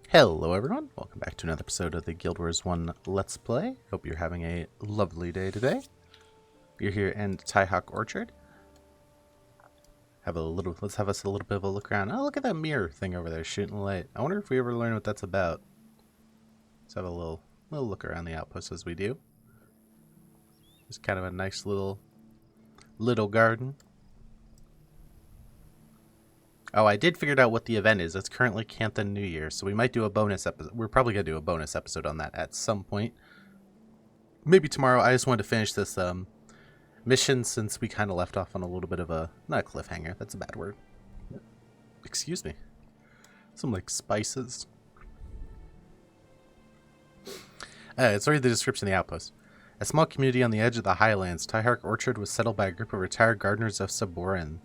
Hello everyone, welcome back to another episode of the Guild Wars 1 Let's Play. Hope you're having a lovely day today. We're here in Tyhawk Orchard. Let's have us a little bit of a look around. Oh, look at that mirror thing over there shooting light. I wonder if we ever learn what that's about. Let's have a little look around the outpost as we do. It's kind of a nice little garden. Oh, I did figure out what the event is. It's currently Canthan New Year, so we might do a bonus episode. We're probably going to do a bonus episode on that at some point. Maybe tomorrow. I just wanted to finish this mission since we kind of left off on a little bit of a... not a cliffhanger. That's a bad word. Excuse me. Some, like, spices. Let's read the description of the outpost. A small community on the edge of the highlands, Tyhawk Orchard was settled by a group of retired gardeners of Saborin.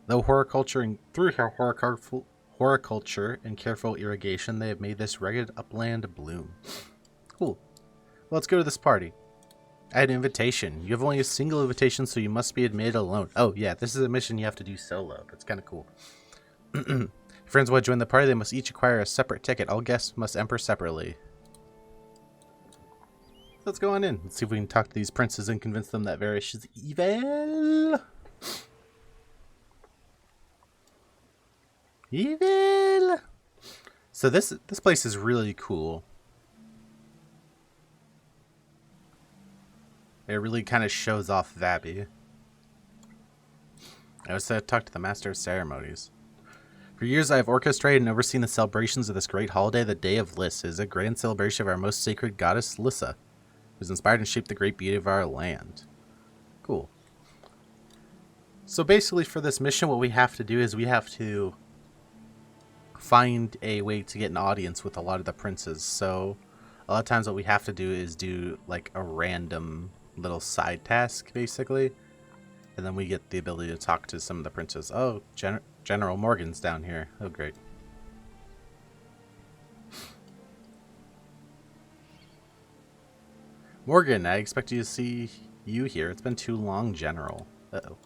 Through horticulture and careful irrigation, they have made this rugged upland bloom. Cool. Well, let's go to this party. I had an invitation. You have only a single invitation, so you must be admitted alone. Oh, yeah, this is a mission you have to do solo. That's kind of cool. If friends want to join the party, they must each acquire a separate ticket. All guests must enter separately. Let's go on in. Let's see if we can talk to these princes and convince them that Varish is evil. Evil! So this place is really cool. It really kind of shows off Vabi. I was to talk to the Master of Ceremonies. For years I have orchestrated and overseen the celebrations of this great holiday, the Day of Lyssa. It is a grand celebration of our most sacred goddess, Lyssa, who has inspired and shaped the great beauty of our land. Cool. So basically for this mission, what we have to do is we have to find a way to get an audience with a lot of the princes. So a lot of times what we have to do is do like a random little side task basically, and then we get the ability to talk to some of the princes. Oh, General Morgan's down here. Oh great. Morgan, I expect you to see you here. It's been too long, General. Uh-oh.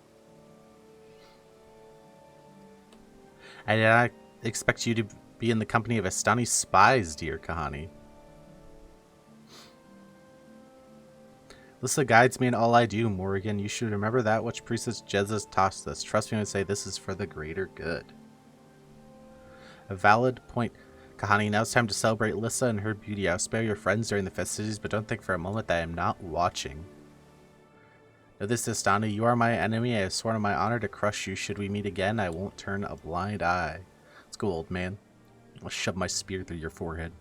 I did not expect you to be in the company of Astani spies, dear Kahani. Lyssa guides me in all I do, Morgan. You should remember that which Priestess Jesus taught us. Trust me when I say this is for the greater good. A valid point, Kahani. Now it's time to celebrate Lyssa and her beauty. I'll spare your friends during the festivities, but don't think for a moment that I am not watching. Know this, Astani. You are my enemy. I have sworn on my honor to crush you. Should we meet again, I won't turn a blind eye. Let's go, old man. I'll shove my spear through your forehead.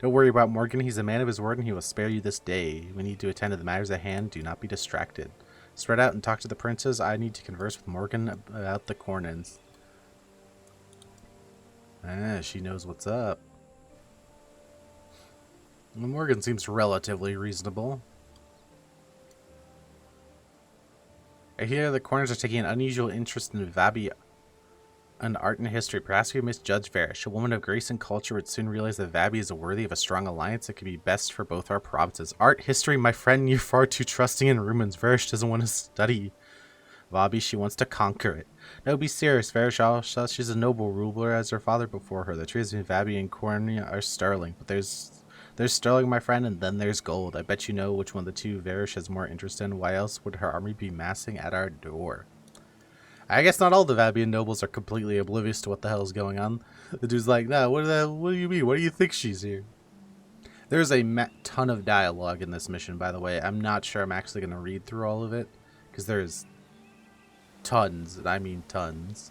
Don't worry about Morgan. He's a man of his word, and he will spare you this day. We need to attend to the matters at hand. Do not be distracted. Spread out and talk to the princes. I need to converse with Morgan about the Kournans. She knows what's up. Well, Morgan seems relatively reasonable. I hear the Kournans are taking an unusual interest in Vabi and art and history. Perhaps we misjudge Varish. A woman of grace and culture would soon realize that Vabi is worthy of a strong alliance that could be best for both our provinces. Art, history, my friend, you're far too trusting in rumors. Varish doesn't want to study Vabi, she wants to conquer it. No, be serious. Varish, she's a noble ruler as her father before her. The trees between Vabi and Kournan are sterling, but there's sterling, my friend, and then there's gold. I bet you know which one of the two Varish has more interest in. Why else would her army be massing at our door? I guess not all the Vabian nobles are completely oblivious to what the hell is going on. The dude's like, nah, what do you mean? What do you think she's here? There's a ton of dialogue in this mission, by the way. I'm not sure I'm actually going to read through all of it, because there's tons, and I mean tons.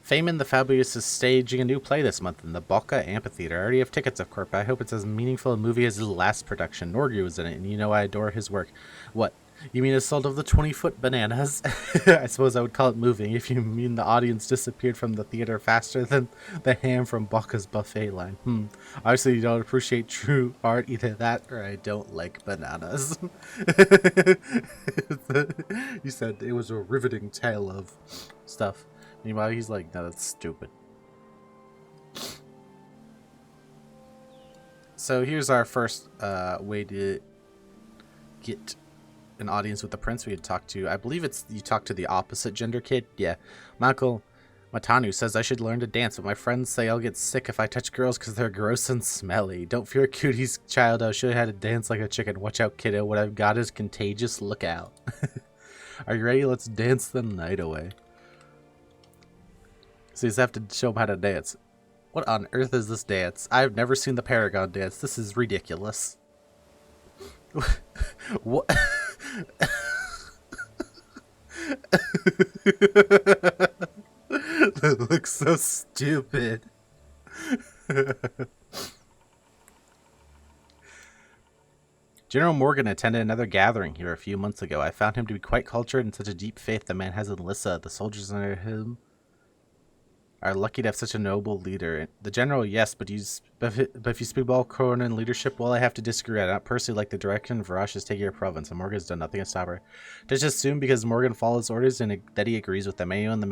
Feynman the Fabulous is staging a new play this month in the Balka Amphitheater. I already have tickets, of course, but I hope it's as meaningful a movie as his last production. Norgu was in it, and you know I adore his work. What? You mean Assault of the 20-foot Bananas? I suppose I would call it moving if you mean the audience disappeared from the theater faster than the ham from Balka's buffet line. Obviously you don't appreciate true art, either that or I don't like bananas. You said it was a riveting tale of stuff. Meanwhile, he's like, no, that's stupid. So here's our first way to get an audience with the prince, we could talk to, I believe it's, you talk to the opposite gender kid. Yeah. My uncle Matanu says I should learn to dance, but my friends say I'll get sick if I touch girls because they're gross and smelly. Don't fear, cuties, child. I should have had to dance like a chicken. Watch out, kiddo. What I've got is contagious. Look out. Are you ready? Let's dance the night away. So you just have to show them how to dance. What on earth is this dance? I've never seen the Paragon dance. This is ridiculous. What? That looks so stupid. General Morgan attended another gathering here a few months ago. I found him to be quite cultured and such a deep faith the man has in Lyssa. The soldiers under him are lucky to have such a noble leader. The general, yes, but if you speak about Kournan leadership, well, I have to disagree. I don't personally like the direction Varash is taking your province, and Morgan's done nothing to stop her. Just assume because Morgan follows orders and that he agrees with them. Anyone in the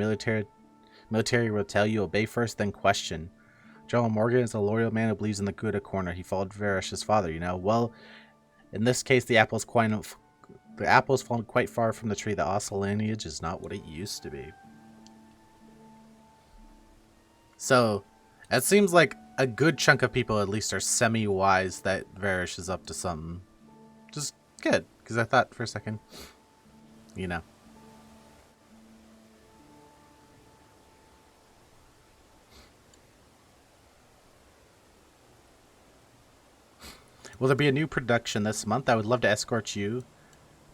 military will tell you obey first, then question. General Morgan is a loyal man who believes in the good of Kournan. He followed Varash's father, you know. Well, in this case, the apple's fallen quite far from the tree. The Ossel lineage is not what it used to be. So, it seems like a good chunk of people at least are semi-wise that Varish is up to something. Just good, because I thought for a second, you know. Will there be a new production this month? I would love to escort you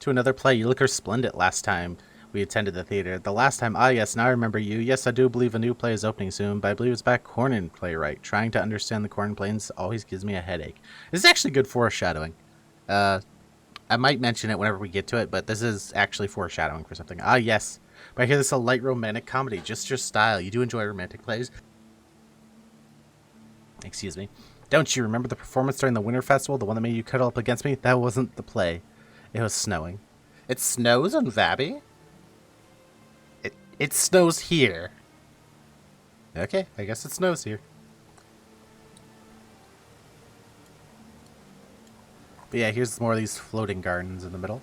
to another play. You look splendid last time we attended the theater. The last time, yes, now I remember you. Yes, I do believe a new play is opening soon, but I believe it's by a Kournan playwright. Trying to understand the Kournan plains always gives me a headache. This is actually good foreshadowing. I might mention it whenever we get to it, but this is actually foreshadowing for something. Yes. But I hear this is a light romantic comedy, just your style. You do enjoy romantic plays? Excuse me. Don't you remember the performance during the Winter Festival, the one that made you cuddle up against me? That wasn't the play. It was snowing. It snows on Vabby? It snows here. Okay, I guess it snows here. But yeah, here's more of these floating gardens in the middle.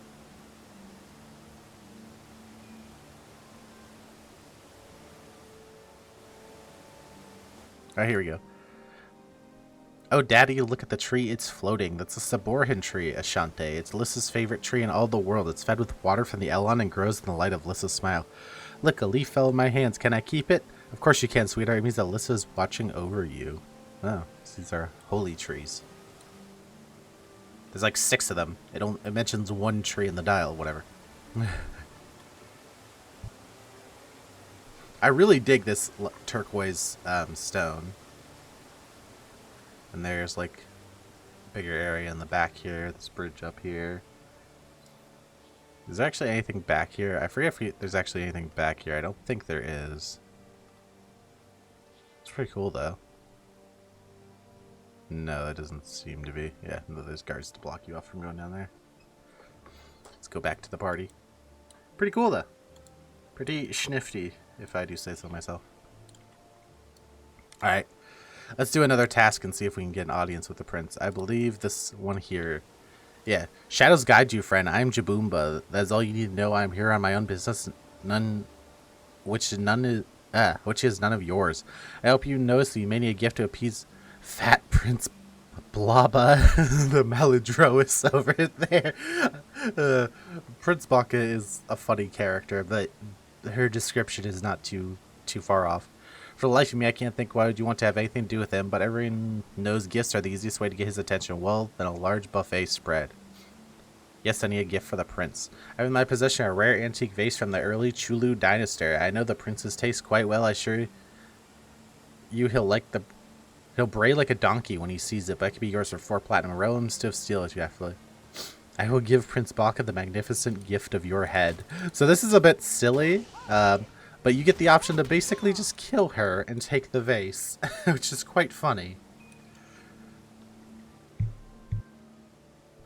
Alright, here we go. Oh, Daddy, look at the tree. It's floating. That's a Saborhan tree, Ashante. It's Lyssa's favorite tree in all the world. It's fed with water from the Elon and grows in the light of Lyssa's smile. Look, a leaf fell in my hands. Can I keep it? Of course you can, sweetheart. It means that Lyssa's watching over you. Oh, these are holy trees. There's like 6 of them. It mentions one tree in the dial, whatever. I really dig this turquoise stone. And there's like a bigger area in the back here. This bridge up here. Is there actually anything back here? I forget if there's actually anything back here. I don't think there is. It's pretty cool though. No, that doesn't seem to be. Yeah, no, there's guards to block you off from going down there. Let's go back to the party. Pretty cool though. Pretty schnifty, if I do say so myself. Alright. Let's do another task and see if we can get an audience with the prince. I believe this one here. Yeah. Shadows guide you, friend. I'm Jaboomba. That's all you need to know. I'm here on my own business. Which is none of yours. I hope you notice that you made me a gift to appease Fat Prince Blaba, the Maladrois over there. Prince Baka is a funny character, but her description is not too far off. For the life of me, I can't think why would you want to have anything to do with him, but everyone knows gifts are the easiest way to get his attention. Well, then a large buffet spread. Yes, I need a gift for the prince. I have in my possession a rare antique vase from the early Chulu dynasty. I know the prince's taste quite well. I assure you he'll bray like a donkey when he sees it, but it could be yours for 4 platinum realms to steal it, actually. I will give Prince Baka the magnificent gift of your head. So this is a bit silly, but you get the option to basically just kill her and take the vase, which is quite funny.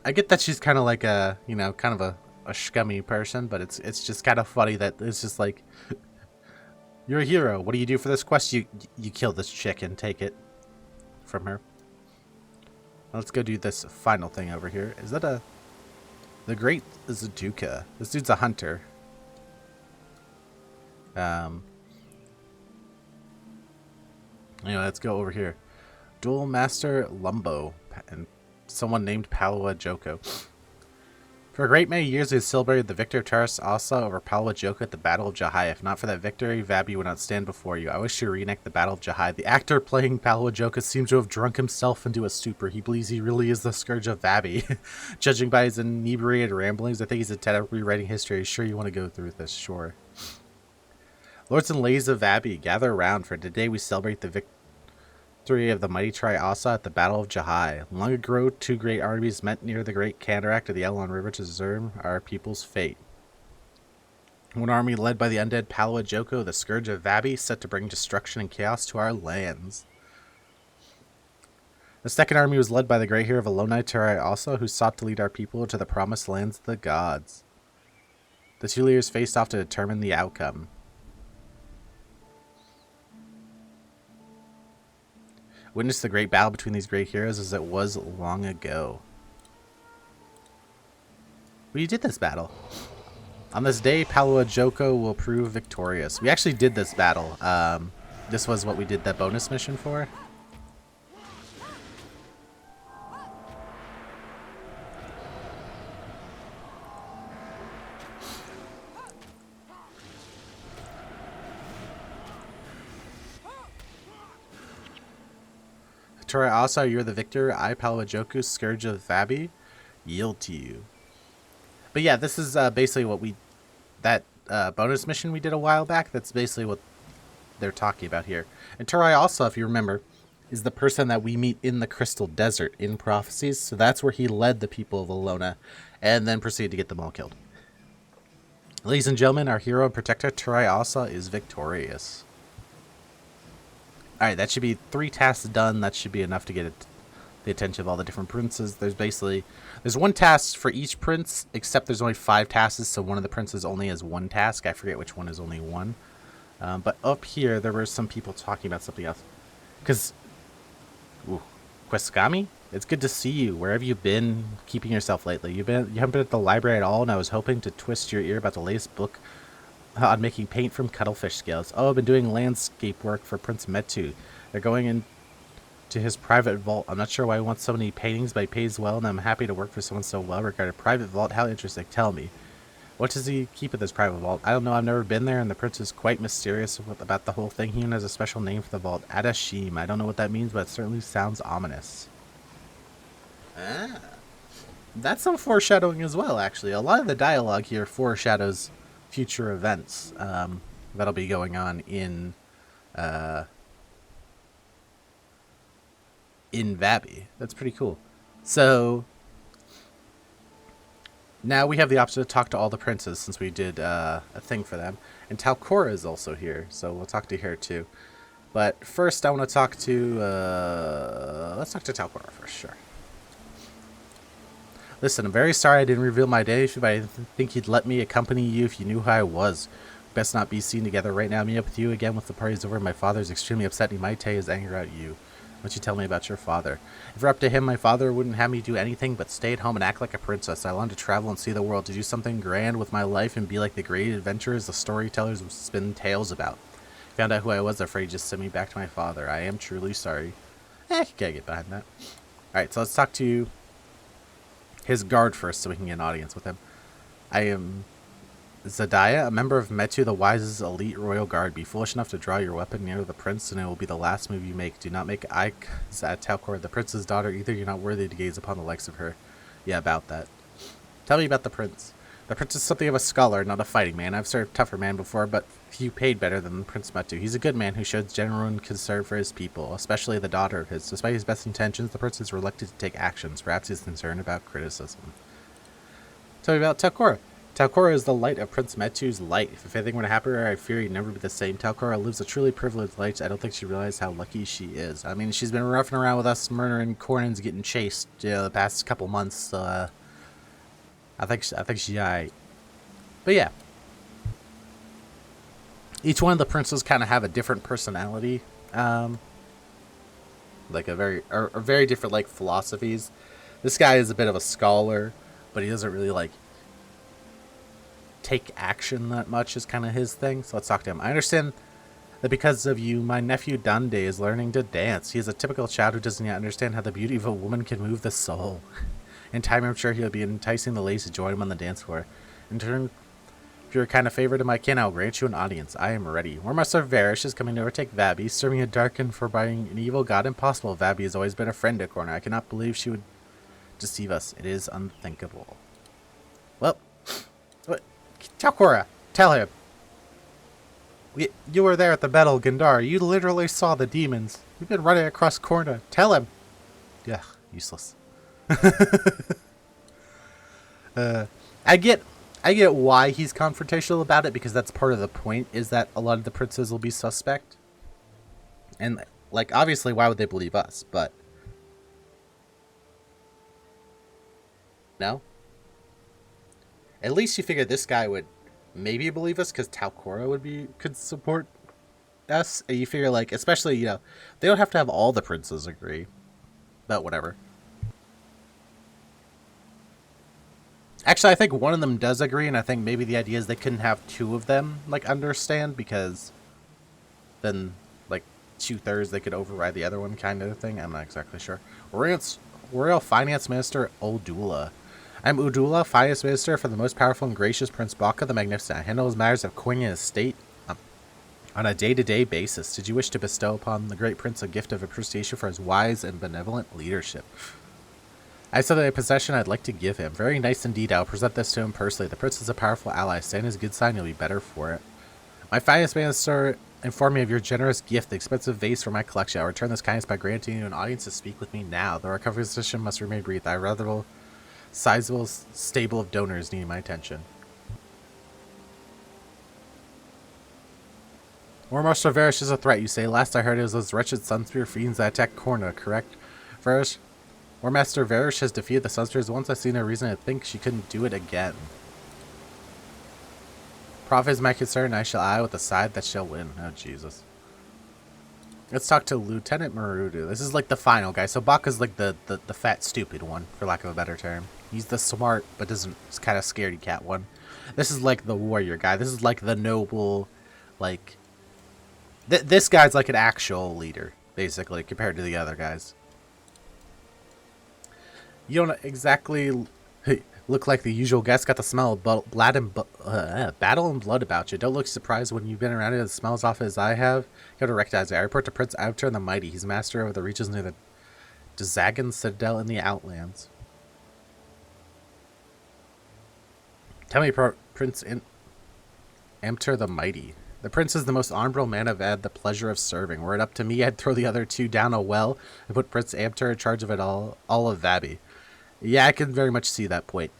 I get that she's kind of like a, kind of a scummy person, but it's just kind of funny that it's just like, you're a hero. What do you do for this quest? You kill this chick and take it from her. Let's go do this final thing over here. Is that a... The Great Zaduka. This dude's a hunter. Anyway, let's go over here. Duel Master Lumbo and someone named Palawa Joko. For a great many years, we have celebrated the victor of Taras Asa over Palawa Joko at the Battle of Jahai. If not for that victory, Vabi would not stand before you. I wish to reenact the Battle of Jahai. The actor playing Palawa Joko seems to have drunk himself into a stupor. He believes he really is the scourge of Vabi. Judging by his inebriated ramblings, I think he's intent on rewriting history. Are you sure you want to go through this? Sure. Lords and ladies of Vabi, gather around, for today we celebrate the victory of the mighty Tri-Asa at the Battle of Jahai. Long ago, two great armies met near the Great Cataract of the Elon River to deserve our people's fate. One army led by the undead Palawa Joko, the scourge of Vabi, set to bring destruction and chaos to our lands. The second army was led by the great hero of Alonai Tri-Asa, who sought to lead our people to the promised lands of the gods. The two leaders faced off to determine the outcome. Witness the great battle between these great heroes as it was long ago. We did this battle. On this day, Palawa Joko will prove victorious. We actually did this battle. This was what we did that bonus mission for. Asa, you're the victor. I, Palawa Joko, scourge of Vabi, yield to you. But yeah, this is basically what that bonus mission we did a while back. That's basically what they're talking about here. And Asa, if you remember, is the person that we meet in the Crystal Desert in Prophecies. So that's where he led the people of Alona and then proceeded to get them all killed. Ladies and gentlemen, our hero and protector, Asa, is victorious. Alright, that should be 3 tasks done. That should be enough to get the attention of all the different princes. There's 1 task for each prince, except there's only 5 tasks, so one of the princes only has 1 task. I forget which one is only 1. But up here, there were some people talking about something else. Because, Queskami, it's good to see you. Where have you been keeping yourself lately? You haven't been at the library at all, and I was hoping to twist your ear about the latest book on making paint from cuttlefish scales. Oh, I've been doing landscape work for Prince Metu. They're going into his private vault. I'm not sure why he wants so many paintings, but he pays well, and I'm happy to work for someone so well regarded. Private vault? How interesting. Tell me. What does he keep at this private vault? I don't know. I've never been there, and the prince is quite mysterious about the whole thing. He even has a special name for the vault. Adashim. I don't know what that means, but it certainly sounds ominous. Ah. That's some foreshadowing as well, actually. A lot of the dialogue here foreshadows future events that'll be going on in Vabi. That's pretty cool. So now we have the option to talk to all the princes since we did a thing for them. And Talcora is also here, so we'll talk to her too. But first I want to talk to let's talk to Talcora first, sure. Listen, I'm very sorry I didn't reveal my identity, but I didn't think you'd let me accompany you if you knew who I was. Best not be seen together right now. Meet up with you again once the party's over. My father's extremely upset and he might take his anger out at you. Why don't you tell me about your father? If you're up to him, my father wouldn't have me do anything but stay at home and act like a princess. I long to travel and see the world, to do something grand with my life and be like the great adventurers the storytellers spin tales about. Found out who I was, afraid just send me back to my father. I am truly sorry. I can't get behind that. Alright, so let's talk to his guard first so we can get an audience with him. I am Zadaya, a member of Metu, the wisest elite royal guard. Be foolish enough to draw your weapon near the prince, and it will be the last move you make. Do not make eye at Talcor, the prince's daughter, either. You're not worthy to gaze upon the likes of her. Yeah, about that. Tell me about the prince. The prince is something of a scholar, not a fighting man. I've served tougher man before, but few paid better than Prince Metu. He's a good man who shows genuine concern for his people, especially the daughter of his. Despite his best intentions, the prince is reluctant to take actions. Perhaps he's concerned about criticism. Tell me about Talcora. Talcora is the light of Prince Metu's light. If anything were to happen to her, I fear he'd never be the same. Talcora lives a truly privileged life. I don't think she realizes how lucky she is. I mean, she's been roughing around with us, murdering Kournans, getting chased the past couple months. So, I think she's alright. But yeah, each one of the princes kind of have a different personality, like a very different like philosophies. This guy is a bit of a scholar, but he doesn't really like take action that much is kind of his thing. So let's talk to him. I understand that because of you, my nephew Dande is learning to dance. He is a typical child who doesn't yet understand how the beauty of a woman can move the soul. In time, I'm sure he'll be enticing the ladies to join him on the dance floor. In turn, if you're a kind of favor to my kin, I'll grant you an audience. I am ready. War Master Varish is coming to overtake Vabi, serving a dark and forbidding an evil god impossible. Vabi has always been a friend to Kournan. I cannot believe she would deceive us. It is unthinkable. Well, tell Korra. Tell him. You were there at the Battle of Gandhar. You literally saw the demons. You've been running across Kournan. Tell him. Yeah, useless. I get why he's confrontational about it, because that's part of the point, is that a lot of the princes will be suspect. And, like, obviously, why would they believe us? But, no? At least you figure this guy would maybe believe us, because Talcora could support us. And you figure, like, especially, you know, they don't have to have all the princes agree. But whatever. Actually, I think one of them does agree, and I think maybe the idea is they couldn't have two of them, like, understand, because then, like, 2/3 they could override the other one kind of thing. I'm not exactly sure. Royal Finance Minister Uldula. I'm Uldula, Finance Minister for the most powerful and gracious Prince Baka the Magnificent. I handle matters of Kournan estate on a day-to-day basis. Did you wish to bestow upon the great prince a gift of appreciation for his wise and benevolent leadership? I said that a possession I'd like to give him. Very nice indeed. I'll present this to him personally. The prince is a powerful ally. Stand his good sign, you'll be better for it. My finance minister informed me of your generous gift, the expensive vase for my collection. I'll return this kindness by granting you an audience to speak with me now. The recovery position must remain brief. I have a rather sizable stable of donors needing my attention. War Master Varish is a threat, you say. Last I heard it was those wretched Sunspear fiends that attacked Kournan, correct? Varish? War Master Varish has defeated the Sunspears once. I've seen no reason to think she couldn't do it again. Prophet is my concern, I shall eye with the side that shall win. Oh, Jesus. Let's talk to Lieutenant Marudu. This is like the final guy. So Baka's like the fat, stupid one, for lack of a better term. He's the smart, but he's kind of scaredy cat one. This is like the warrior guy. This is like the noble, like... this guy's like an actual leader, basically, compared to the other guys. You don't exactly look like the usual guest. Got the smell of battle and blood about you. Don't look surprised when you've been around it. It smells off as I have. You have to recognize it. I report to Prince Abter the Mighty. He's master of the regions near the Dzagan Citadel in the Outlands. Tell me, Prince Abter the Mighty. The prince is the most honorable man I've had the pleasure of serving. Were it up to me, I'd throw the other two down a well and put Prince Abter in charge of it all of Vabi. Yeah, I can very much see that point.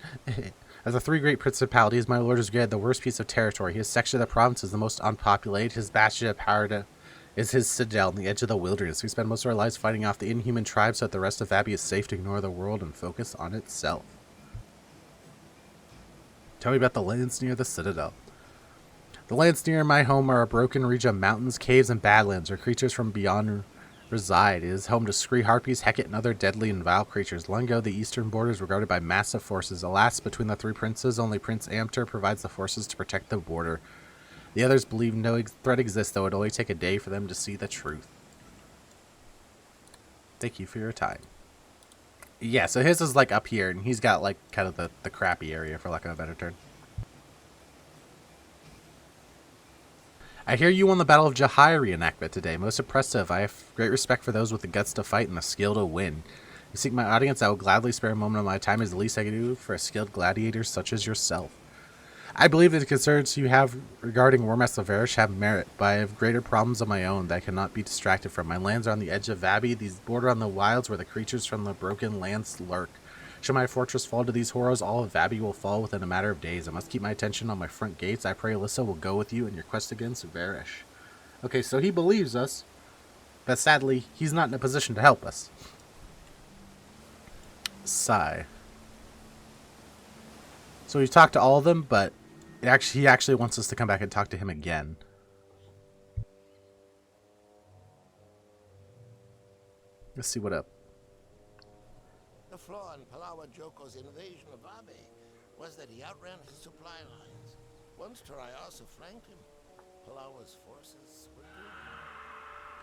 As the three great principalities, my lord has granted the worst piece of territory. His section of the province is the most unpopulated. His bastion of power is his citadel on the edge of the wilderness. We spend most of our lives fighting off the inhuman tribes so that the rest of Vabi is safe to ignore the world and focus on itself. Tell me about the lands near the citadel. The lands near my home are a broken region of mountains, caves, and badlands where creatures from beyond reside. It is home to scree harpies, Hecate, and other deadly and vile creatures. Long ago, the eastern border is regarded by massive forces. Alas, between the three princes, only Prince Abter provides the forces to protect the border. The others believe no threat exists, though it would only take a day for them to see the truth. Thank you for your time. Yeah, so his is like up here, and he's got like kind of the crappy area, for lack of a better term. I hear you won the Battle of Jahai reenactment today. Most impressive. I have great respect for those with the guts to fight and the skill to win. You seek my audience, I will gladly spare a moment of my time as the least I can do for a skilled gladiator such as yourself. I believe that the concerns you have regarding War Master Varish have merit, but I have greater problems of my own that I cannot be distracted from. My lands are on the edge of Vabi. These border on the wilds where the creatures from the broken lands lurk. Should my fortress fall to these horrors, all of Vabi will fall within a matter of days. I must keep my attention on my front gates. I pray Lyssa will go with you in your quest against Varish. Okay, so he believes us, but sadly, he's not in a position to help us. Sigh. So we've talked to all of them, but he actually wants us to come back and talk to him again. Let's see what up. The flaw in Palawa Joko's invasion of Abe was that he outran his supply lines. Once Torayasa flanked him, Palawa's forces were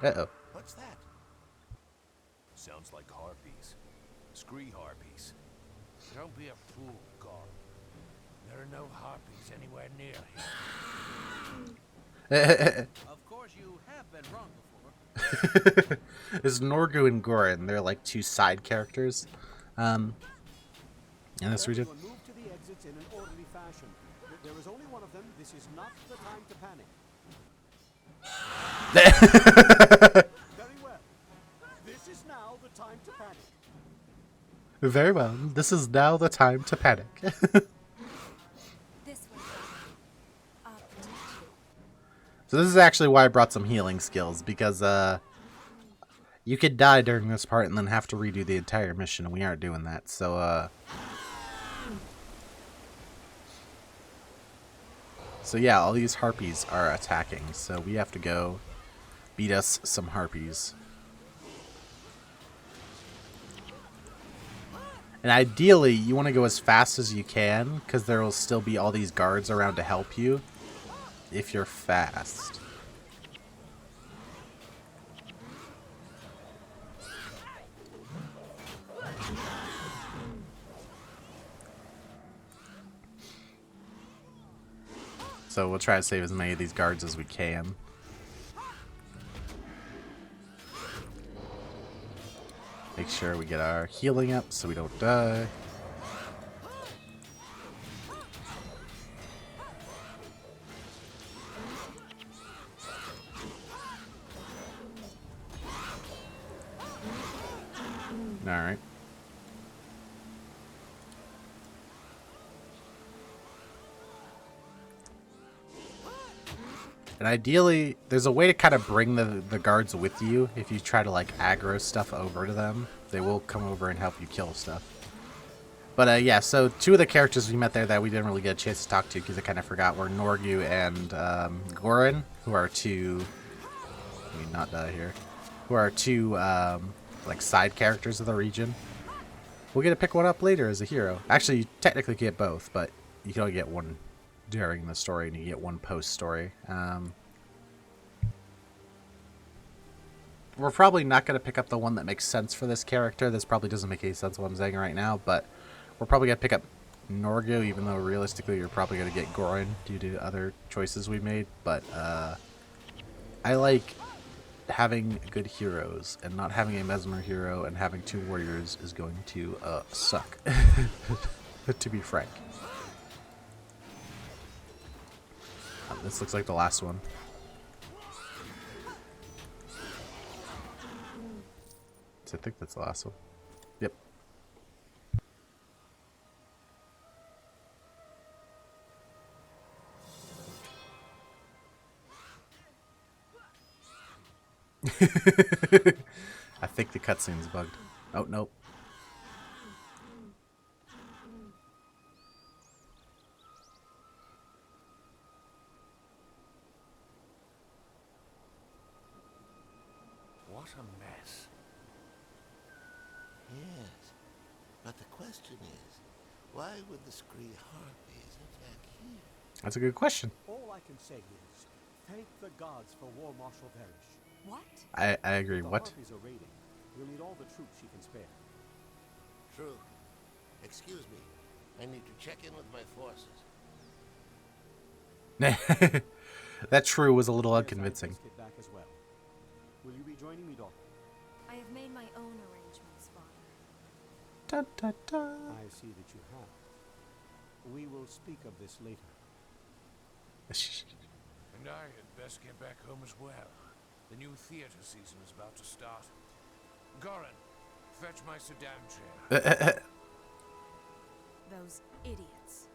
doomed. Uh-oh. What's that? Sounds like harpies. Scree harpies. Don't be a fool, Gar. There are no harpies anywhere near here. Of course, you have been wrong before. There's Norgu and Gorin. They're like two side characters. In this region. Everyone move to the exits in an orderly fashion. There is only one of them. This is not the time to panic. Very well. This is now the time to panic. Very well. This is now the time to panic. This way. I'll protect you. So this is actually why I brought some healing skills, because you could die during this part and then have to redo the entire mission, and we aren't doing that. So yeah, all these harpies are attacking, so we have to go beat us some harpies. And ideally, you want to go as fast as you can, because there will still be all these guards around to help you if you're fast. So we'll try to save as many of these guards as we can. Make sure we get our healing up so we don't die. Alright. And ideally, there's a way to kind of bring the guards with you. If you try to like aggro stuff over to them, they will come over and help you kill stuff. But yeah, so two of the characters we met there that we didn't really get a chance to talk to because I kind of forgot were Norgu and Gorin, who are two... Let me not die here. Who are two like side characters of the region. We'll get to pick one up later as a hero. Actually, you technically get both, but you can only get one during the story, and you get one post-story. We're probably not going to pick up the one that makes sense for this character. This probably doesn't make any sense what I'm saying right now, but we're probably going to pick up Norgu, even though realistically you're probably going to get Gorin due to other choices we made. But I like having good heroes, and not having a Mesmer hero and having two warriors is going to suck, to be frank. This looks like the last one. So I think that's the last one. Yep. I think the cutscene's bugged. Oh, nope. What a mess. Yes, but the question is, why would the Scree Harpies attack here? That's a good question. All I can say is, thank the gods for War Marshal Varish. What? I agree. The What? Harpies are raiding. We'll need all the troops she can spare. True. Excuse me. I need to check in with my forces. That true was a little Yes, I unconvincing. must get back as well. Will you be joining me, daughter? I have made my own arrangements, Father. Dun, dun, dun. I see that you have. We will speak of this later. And I had best get back home as well. The new theater season is about to start. Gorin, fetch my sedan chair. Those idiots.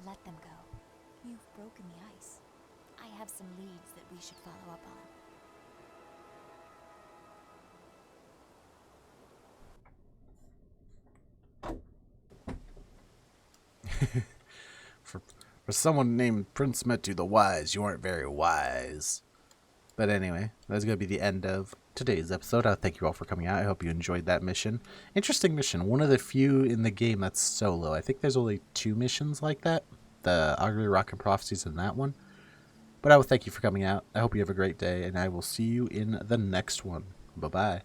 Let them go. You've broken the ice. I have some leads that we should follow up on. For someone named Prince Metu the Wise, you aren't very wise. But anyway, that's going to be the end of today's episode. I thank you all for coming out. I hope you enjoyed that mission. Interesting mission. One of the few in the game that's solo. I think there's only 2 missions like that. The Augury Rock and Prophecies and that one. But I will thank you for coming out. I hope you have a great day, and I will see you in the next one. Bye-bye.